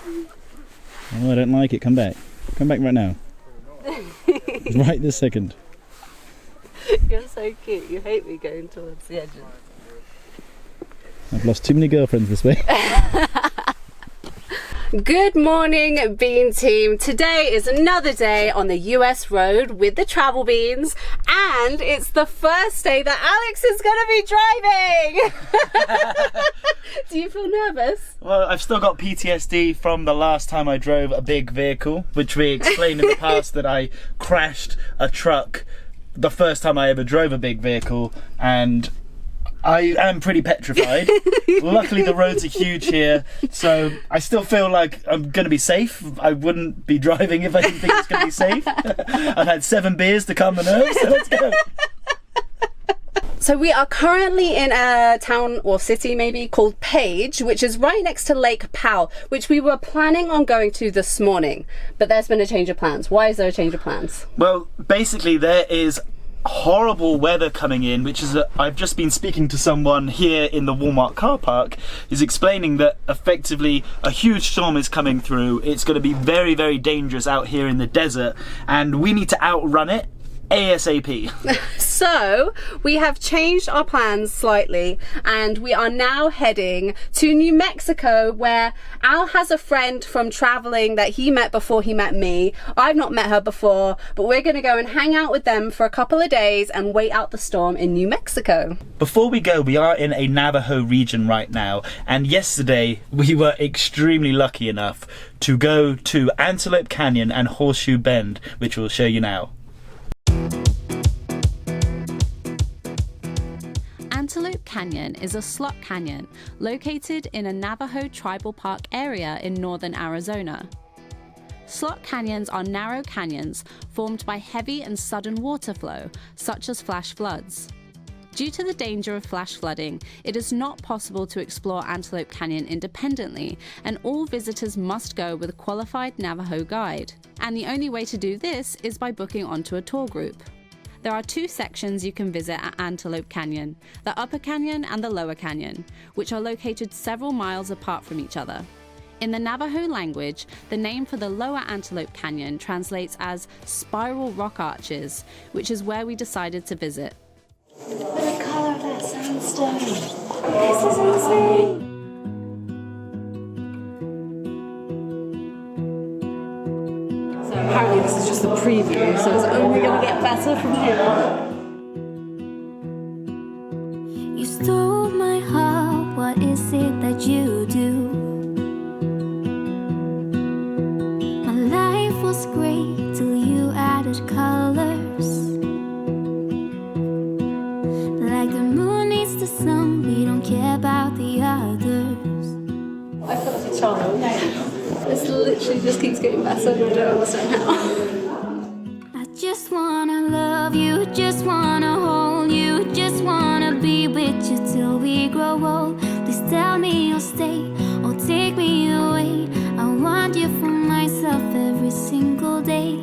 Oh, I don't like it. Come back. Come back right now. Right this second. You're so cute. You hate me going towards the edges. I've lost too many girlfriends this way. Good morning, Bean Team. Today is another day on the US road with the Travel Beans, and it's the first day that Alex is going to be driving. Do you feel nervous? Well, I've still got PTSD from the last time I drove a big vehicle, which we explained in the past that I crashed a truck the first time I ever drove a big vehicle, and I am pretty petrified. Luckily the roads are huge here, so I still feel like I'm going to be safe. I wouldn't be driving if I didn't think it's going to be safe. I've had 7 beers to calm the nerves, so let's go. So we are currently in a town or city maybe called Page, which is right next to Lake Powell, which we were planning on going to this morning, but there's been a change of plans. Why is there a change of plans? Well, basically there is horrible weather coming in, which is I've just been speaking to someone here in the Walmart car park who's explaining that effectively a huge storm is coming through. It's going to be very, very dangerous out here in the desert, and we need to outrun it ASAP. So we have changed our plans slightly, and we are now heading to New Mexico, where Al has a friend from traveling that he met before he met me. I've not met her before, but we're going to go and hang out with them for a couple of days and wait out the storm in New Mexico. Before we go, we are in a Navajo region right now, and yesterday we were extremely lucky enough to go to Antelope Canyon and Horseshoe Bend, which we'll show you now. Antelope Canyon is a slot canyon located in a Navajo tribal park area in northern Arizona. Slot canyons are narrow canyons formed by heavy and sudden water flow, such as flash floods. Due to the danger of flash flooding, it is not possible to explore Antelope Canyon independently, and all visitors must go with a qualified Navajo guide. And the only way to do this is by booking onto a tour group. There are 2 sections you can visit at Antelope Canyon, the Upper Canyon and the Lower Canyon, which are located several miles apart from each other. In the Navajo language, the name for the Lower Antelope Canyon translates as spiral rock arches, which is where we decided to visit. Look at the colour of that sandstone. This is insane. So apparently this is just the preview, so it's only going to get better from here. You stole my heart, what is it that you do? My life was great till you added colors. Like the moon needs the sun, we don't care about the others. I feel like a child. This literally just keeps getting better, and I don't understand how. I just wanna love you, just wanna hold you, just wanna be with you till we grow old. Please tell me you'll stay or take me away. I want you for myself every single day.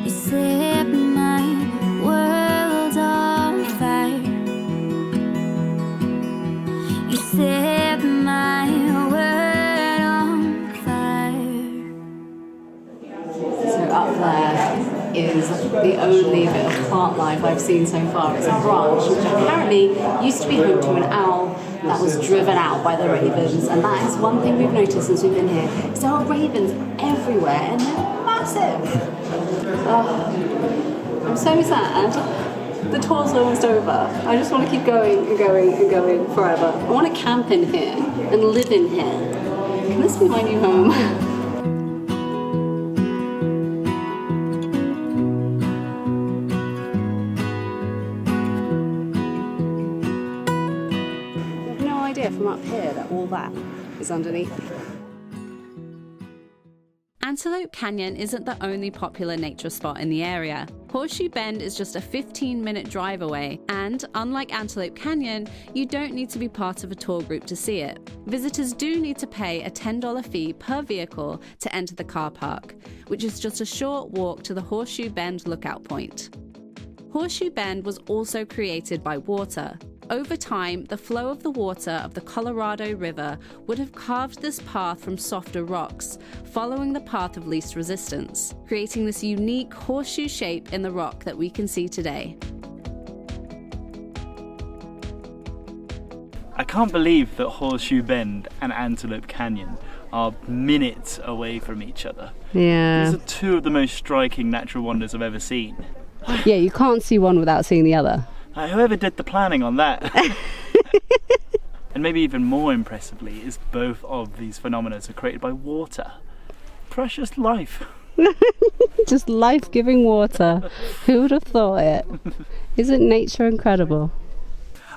You set my world on fire. You set my world on fire. So up there is the only bit of plant life I've seen so far. It's a branch which apparently used to be home to an owl that was driven out by the ravens, and that is one thing we've noticed since we've been here. Is there are ravens everywhere, and they're massive. Oh, I'm so sad. The tour's almost over. I just want to keep going and going and going forever. I want to camp in here and live in here. Can this be my new home? From up here that all that is underneath. Antelope Canyon isn't the only popular nature spot in the area. Horseshoe Bend is just a 15-minute drive away, and unlike Antelope Canyon, you don't need to be part of a tour group to see it. Visitors do need to pay a $10 fee per vehicle to enter the car park, which is just a short walk to the Horseshoe Bend lookout point. Horseshoe Bend was also created by water. Over time, the flow of the water of the Colorado River would have carved this path from softer rocks, following the path of least resistance, creating this unique horseshoe shape in the rock that we can see today. I can't believe that Horseshoe Bend and Antelope Canyon are minutes away from each other. Yeah. These are two of the most striking natural wonders I've ever seen. Yeah, you can't see one without seeing the other. Whoever did the planning on that. And maybe even more impressively is both of these phenomena are created by water. Precious life. Just life-giving water. Who would have thought it? Isn't nature incredible?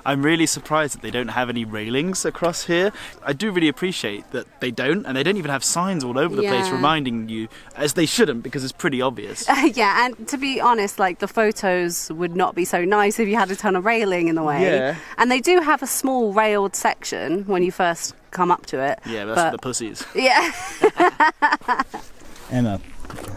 I'm really surprised that they don't have any railings across here. I do really appreciate that they don't, and they don't even have signs all over the place reminding you, as they shouldn't, because it's pretty obvious. Yeah, and to be honest, like, the photos would not be so nice if you had a ton of railing in the way. Yeah. And they do have a small railed section when you first come up to it. Yeah, but that's for the pussies. Yeah. Emma,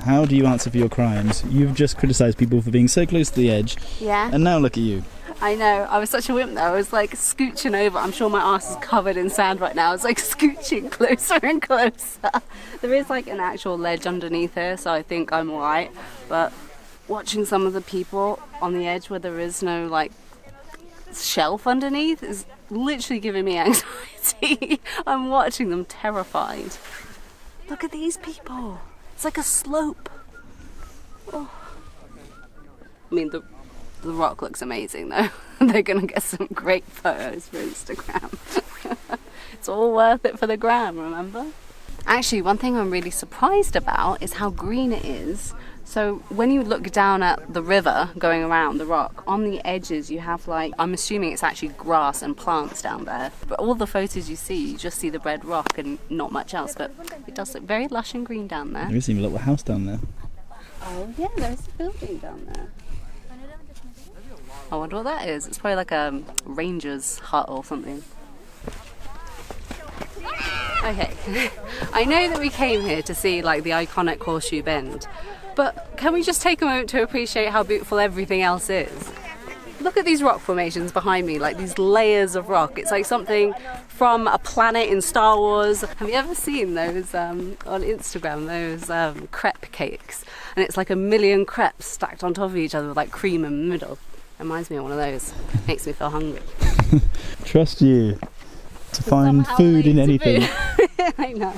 how do you answer for your crimes? You've just criticised people for being so close to the edge. Yeah. And now look at you. I know, I was such a wimp though. I was like scooching over. I'm sure my arse is covered in sand right now. It's like scooching closer and closer. There is like an actual ledge underneath here, so I think I'm alright. But watching some of the people on the edge where there is no like shelf underneath is literally giving me anxiety. I'm watching them terrified. Look at these people. It's like a slope. Oh. I mean, the rock looks amazing though. They're gonna get some great photos for Instagram. It's all worth it for the gram, remember? Actually, one thing I'm really surprised about is how green it is. So when you look down at the river going around the rock, on the edges you have like, I'm assuming it's actually grass and plants down there. But all the photos you see, you just see the red rock and not much else. But it does look very lush and green down there. There is even a little house down there. Oh yeah, there's a building down there. I wonder what that is. It's probably like a ranger's hut or something. Okay, I know that we came here to see like the iconic Horseshoe Bend, but can we just take a moment to appreciate how beautiful everything else is? Look at these rock formations behind me, like these layers of rock. It's like something from a planet in Star Wars. Have you ever seen those on Instagram, those crepe cakes? And it's like a million crepes stacked on top of each other with like cream in the middle. Reminds me of one of those. Makes me feel hungry. Trust you to find food in anything. I know.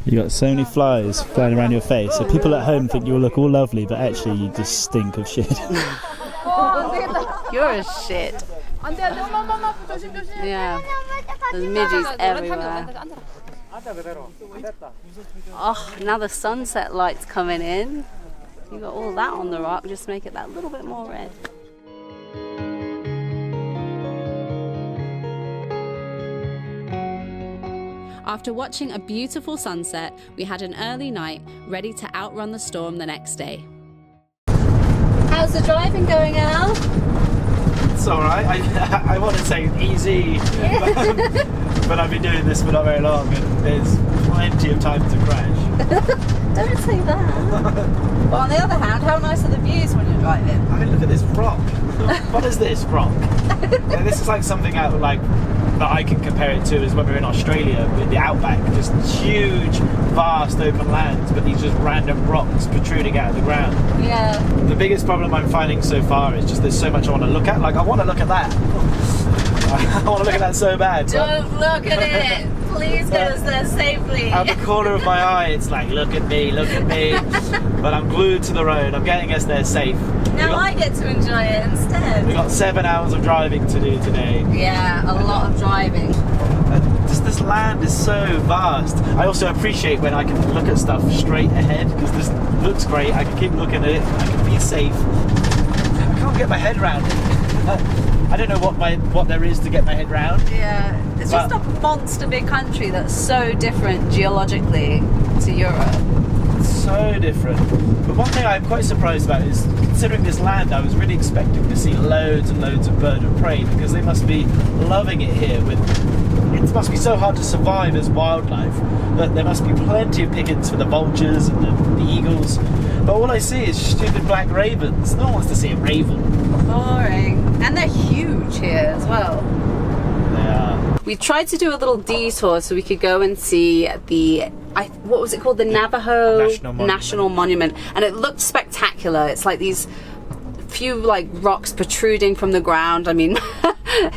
You got so many flies flying around your face, so people at home think you'll look all lovely, but actually you just stink of shit. You're a shit. Yeah. There's midges everywhere. Oh, now the sunset light's coming in. You got all that on the rock, just make it that little bit more red. After watching a beautiful sunset, we had an early night, ready to outrun the storm the next day. How's the driving going, Al? It's alright. I want to say easy, but I've been doing this for not very long and there's plenty of time to crash. Don't say that. But on the other hand, how nice are the views when you're driving? I mean, look at this rock. What is this rock? Yeah, this is like something out of like that I can compare it to is when we were in Australia with the outback, just huge, vast open lands, but these just random rocks protruding out of the ground. Yeah. The biggest problem I'm finding so far is just there's so much I want to look at. Like, I want to look at that. I want to look at that so bad. Don't look at it. Please get us there safely. Out the corner of my eye, it's like, look at me, look at me. But I'm glued to the road. I'm getting us there safe. Now I get to enjoy it instead. We've got 7 hours of driving to do today. Yeah, a lot of driving. This land is so vast. I also appreciate when I can look at stuff straight ahead, because this looks great. I can keep looking at it. I can be safe. I can't get my head around it. I don't know what there is to get my head round. Yeah, it's just a monster big country that's so different geologically to Europe. It's so different. But one thing I'm quite surprised about is, considering this land, I was really expecting to see loads and loads of bird of prey, because they must be loving it here. It must be so hard to survive as wildlife, but there must be plenty of pickings for the vultures and the eagles. But all I see is stupid black ravens. No one wants to see a raven. Boring. And they're huge here as well. They are. We tried to do a little detour so we could go and see what was it called? The Navajo National Monument. And it looked spectacular. It's like these few like rocks protruding from the ground. I mean,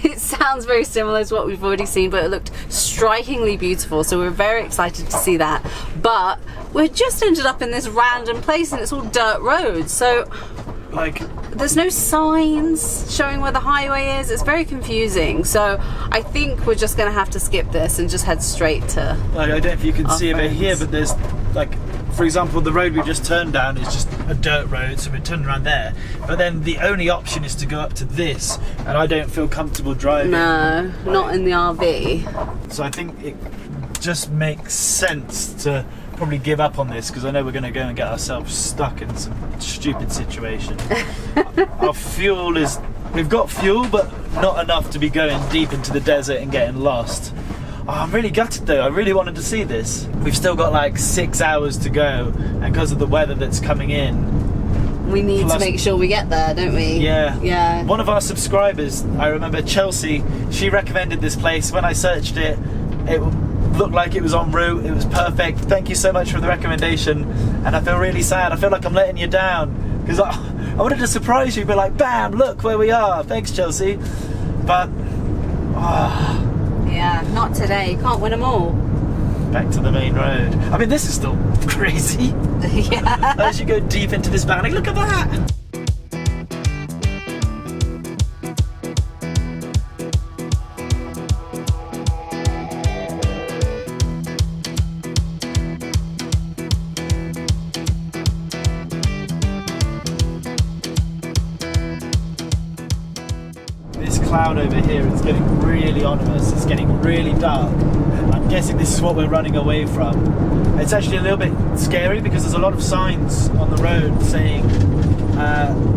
it sounds very similar to what we've already seen, but it looked strikingly beautiful. So we're very excited to see that. But we just ended up in this random place and it's all dirt roads. So like, there's no signs showing where the highway is. It's very confusing. So I think we're just going to have to skip this and just head straight to I don't know if you can see a bit friends. here, but there's like, for example, the road we just turned down is just a dirt road, so we're turning around there. But then the only option is to go up to this, and I don't feel comfortable driving. No, not in the RV. So I think it just makes sense to probably give up on this, because I know we're going to go and get ourselves stuck in some stupid situation. Our fuel is... We've got fuel, but not enough to be going deep into the desert and getting lost. Oh, I'm really gutted though. I really wanted to see this. We've still got like 6 hours to go, and because of the weather that's coming in, We need to make sure we get there, don't we? Yeah. Yeah. One of our subscribers, I remember Chelsea, she recommended this place. When I searched it, it looked like it was en route. It was perfect. Thank you so much for the recommendation. And I feel really sad. I feel like I'm letting you down, because I wanted to surprise you, be like, bam, look where we are. Thanks, Chelsea. But yeah, not today. Can't win them all. back to the main road. I mean, this is still crazy. Yeah. As you go deep into this valley, look at that. Cloud over here, it's getting really ominous, it's getting really dark. I'm guessing this is what we're running away from. It's actually a little bit scary because there's a lot of signs on the road saying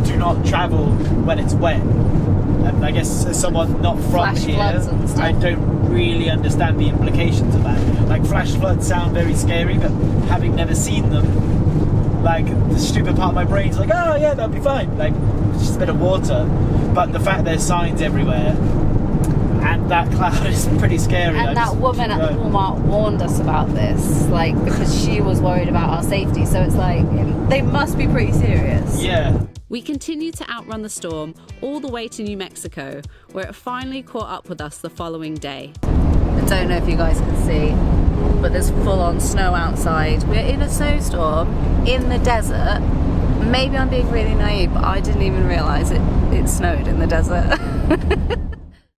do not travel when it's wet. And I guess as someone not from Flash here, floods and stuff. I don't really understand the implications of that. Like, flash floods sound very scary, but having never seen them, like, the stupid part of my brain's like, oh yeah, that'll be fine. Like, it's just a bit of water. But the fact there's signs everywhere and that cloud is pretty scary. And that woman at the Walmart warned us about this, like, because she was worried about our safety. So it's like, they must be pretty serious. Yeah. We continued to outrun the storm all the way to New Mexico, where it finally caught up with us the following day. I don't know if you guys can see, but there's full-on snow outside. We're in a snowstorm in the desert. Maybe I'm being really naive, but I didn't even realise it snowed in the desert.